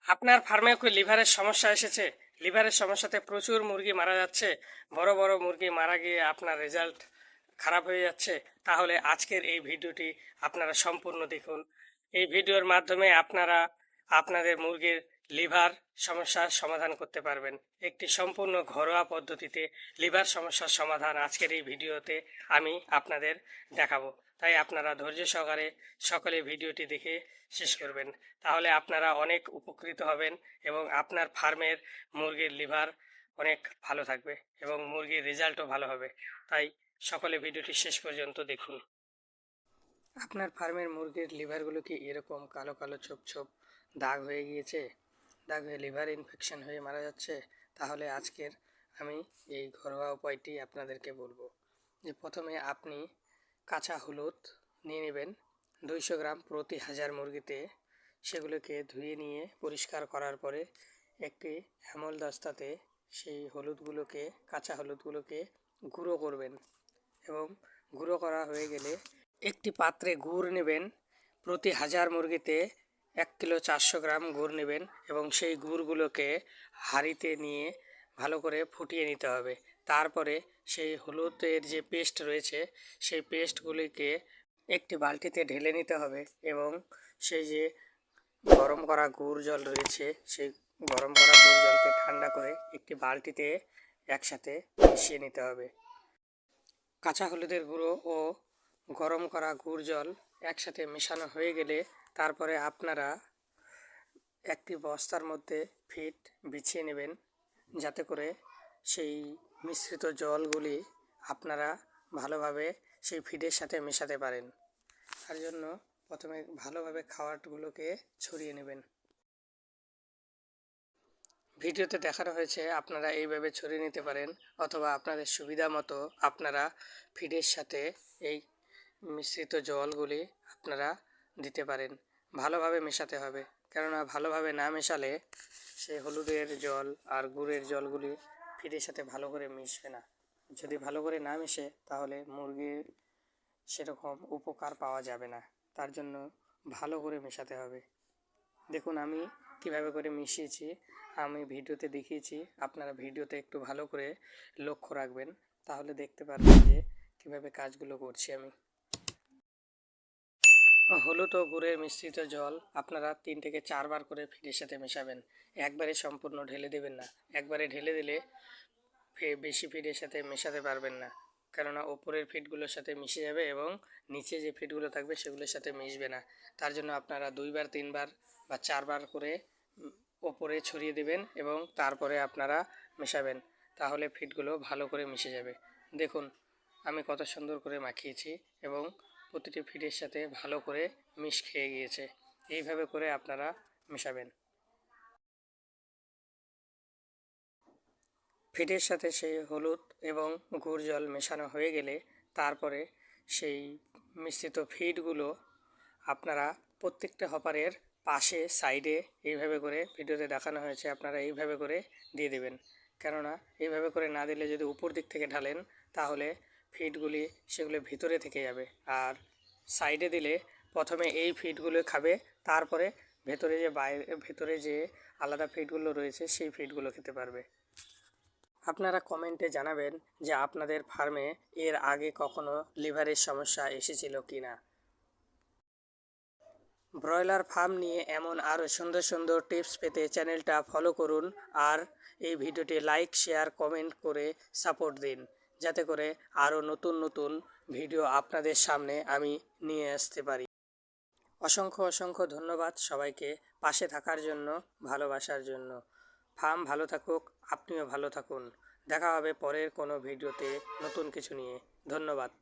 আপনার ফার্মে কি লিভারের সমস্যা এসেছে? লিভারের সমস্যাতে প্রচুর মুরগি মারা যাচ্ছে, বড় বড় মুরগি মারা গিয়ে আপনার রেজাল্ট খারাপ হয়ে যাচ্ছে। তাহলে আজকের এই ভিডিওটি আপনারা সম্পূর্ণ দেখুন। এই ভিডিওর মাধ্যমে আপনারা আপনাদের মুরগির লিভার সমস্যার সমাধান করতে পারবেন। একটি সম্পূর্ণ ঘরোয়া পদ্ধতিতে লিভার সমস্যার সমাধান আজকের এই ভিডিওতে আমি আপনাদের দেখাবো। তাই আপনারা ধৈর্য সহকারে সকলে ভিডিওটি দেখে শেষ করবেন। তাহলে আপনারা অনেক উপকৃত হবেন এবং আপনার ফার্মের মুরগির লিভার অনেক ভালো থাকবে এবং মুরগির রেজাল্টও ভালো হবে। তাই সকলে ভিডিওটি শেষ পর্যন্ত দেখুন। আপনার ফার্মের মুরগির লিভারগুলো কি এরকম কালো কালো ছোপ ছোপ দাগ হয়ে গিয়েছে, দাগ হয়ে লিভার ইনফেকশন হয়ে মারা যাচ্ছে? তাহলে আজকের আমি এই ঘরোয়া উপায়টি আপনাদেরকে বলবো। যে প্রথমে আপনি কাঁচা হলুদ নিয়ে নেবেন 200 গ্রাম প্রতি 1000 মুরগিতে। সেগুলোকে ধুয়ে নিয়ে পরিষ্কার করার পরে একটি হেমল দস্তাতে সেই হলুদগুলোকে, কাঁচা হলুদগুলোকে গুঁড়ো করবেন এবং গুঁড়ো করা হয়ে গেলে একটি পাত্রে গুড় নেবেন। প্রতি 1000 মুরগিতে 1 কিলো 400 গ্রাম গুড় নেবেন এবং সেই গুড়গুলোকে হাঁড়িতে নিয়ে ভালো করে ফুটিয়ে নিতে হবে। তারপরে সেই হলুদের যে পেস্ট রয়েছে সেই পেস্টগুলিকে একটি বালতিতে ঢেলে নিতে হবে এবং সেই যে গরম করা গুড় জল রয়েছে সেই গরম করা গুড় জলকে ঠান্ডা করে একটি বালতিতে একসাথে মিশিয়ে নিতে হবে। কাঁচা হলুদের গুঁড়ো ও গরম করা গুড় জল একসাথে মেশানো হয়ে গেলে তারপরে আপনারা একটি বস্তার মধ্যে ফিড বিছিয়ে নেবেন, যাতে করে সেই মিশ্রিত জলগুলি আপনারা ভালোভাবে সেই ফিডের সাথে মেশাতে পারেন। তার জন্য প্রথমে ভালোভাবে খাবারগুলোকে ছড়িয়ে নেবেন। ভিডিওতে দেখানো হয়েছে আপনারা এইভাবে ছড়িয়ে নিতে পারেন, অথবা আপনাদের সুবিধা মতো আপনারা ফিডের সাথে এই মিশ্রিত জলগুলি আপনারা দিতে পারেন। ভালোভাবে মেশাতে হবে, কেননা ভালোভাবে না মেশালে সেই হলুদের জল আর গুড়ের জলগুলি ফিডের সাথে ভালো করে মিশবে না। যদি ভালো করে না মিশে তাহলে মুরগির সেরকম উপকার পাওয়া যাবে না। তার জন্য ভালো করে মেশাতে হবে। দেখুন আমি কিভাবে করে মিশিয়েছি, আমি ভিডিওতে দেখিয়েছি। আপনারা ভিডিওতে একটু ভালো করে লক্ষ্য রাখবেন, তাহলে দেখতে পারবেন যে কিভাবে কাজগুলো করছি আমি। হলুদ ও গুড়ের মিশ্রিত জল আপনারা 3 থেকে 4 বার করে ফিডের সাথে মেশাবেন। একবারে সম্পূর্ণ ঢেলে দেবেন না। একবারে ঢেলে দিলে বেশি ফিডের সাথে মেশাতে পারবেন না, কেননা ওপরের ফিডগুলোর সাথে মিশে যাবে এবং নিচে যে ফিডগুলো থাকবে সেগুলোর সাথে মিশবে না। তার জন্য আপনারা 2 বার 3 বার বা 4 বার করে ওপরে ছড়িয়ে দেবেন এবং তারপরে আপনারা মেশাবেন, তাহলে ফিডগুলো ভালো করে মিশে যাবে। দেখুন আমি কত সুন্দর করে মাখিয়েছি এবং প্রতিটি ফিডের সাথে ভালো করে মিশ খেয়ে গিয়েছে। এইভাবে করে আপনারা মেশাবেন। ফিডের সাথে সেই হলুদ এবং গুড় জল মেশানো হয়ে গেলে তারপরে সেই মিশ্রিত ফিডগুলো আপনারা প্রত্যেকটা হপারের পাশে সাইডে এইভাবে করে, ভিডিওতে দেখানো হয়েছে আপনারা এইভাবে করে দিয়ে দেবেন। কেননা এইভাবে করে না দিলে যদি উপর দিক থেকে ঢালেন তাহলে ফিডগুলি সেগুলো ভিতরে থেকে যাবে, আর সাইডে দিলে প্রথমে এই ফিডগুলো খাবে, তারপরে ভেতরে যে আলাদা ফিডগুলো রয়েছে সেই ফিডগুলো খেতে পারবে। আপনারা কমেন্টে জানাবেন যে আপনাদের ফার্মে এর আগে কখনো লিভারের সমস্যা এসেছিল কি না। ব্রয়লার ফার্ম নিয়ে এমন আরও সুন্দর সুন্দর টিপস পেতে চ্যানেলটা ফলো করুন আর এই ভিডিওটি লাইক, শেয়ার, কমেন্ট করে সাপোর্ট দিন, যাতে করে আরও নতুন নতুন ভিডিও আপনাদের সামনে আমি নিয়ে আসতে পারি। অসংখ্য অসংখ্য ধন্যবাদ সবাইকে পাশে থাকার জন্য, ভালোবাসার জন্য। ফার্ম ভালো থাকুক, আপনিও ভালো থাকুন। দেখা হবে পরের কোনো ভিডিওতে নতুন কিছু নিয়ে। ধন্যবাদ।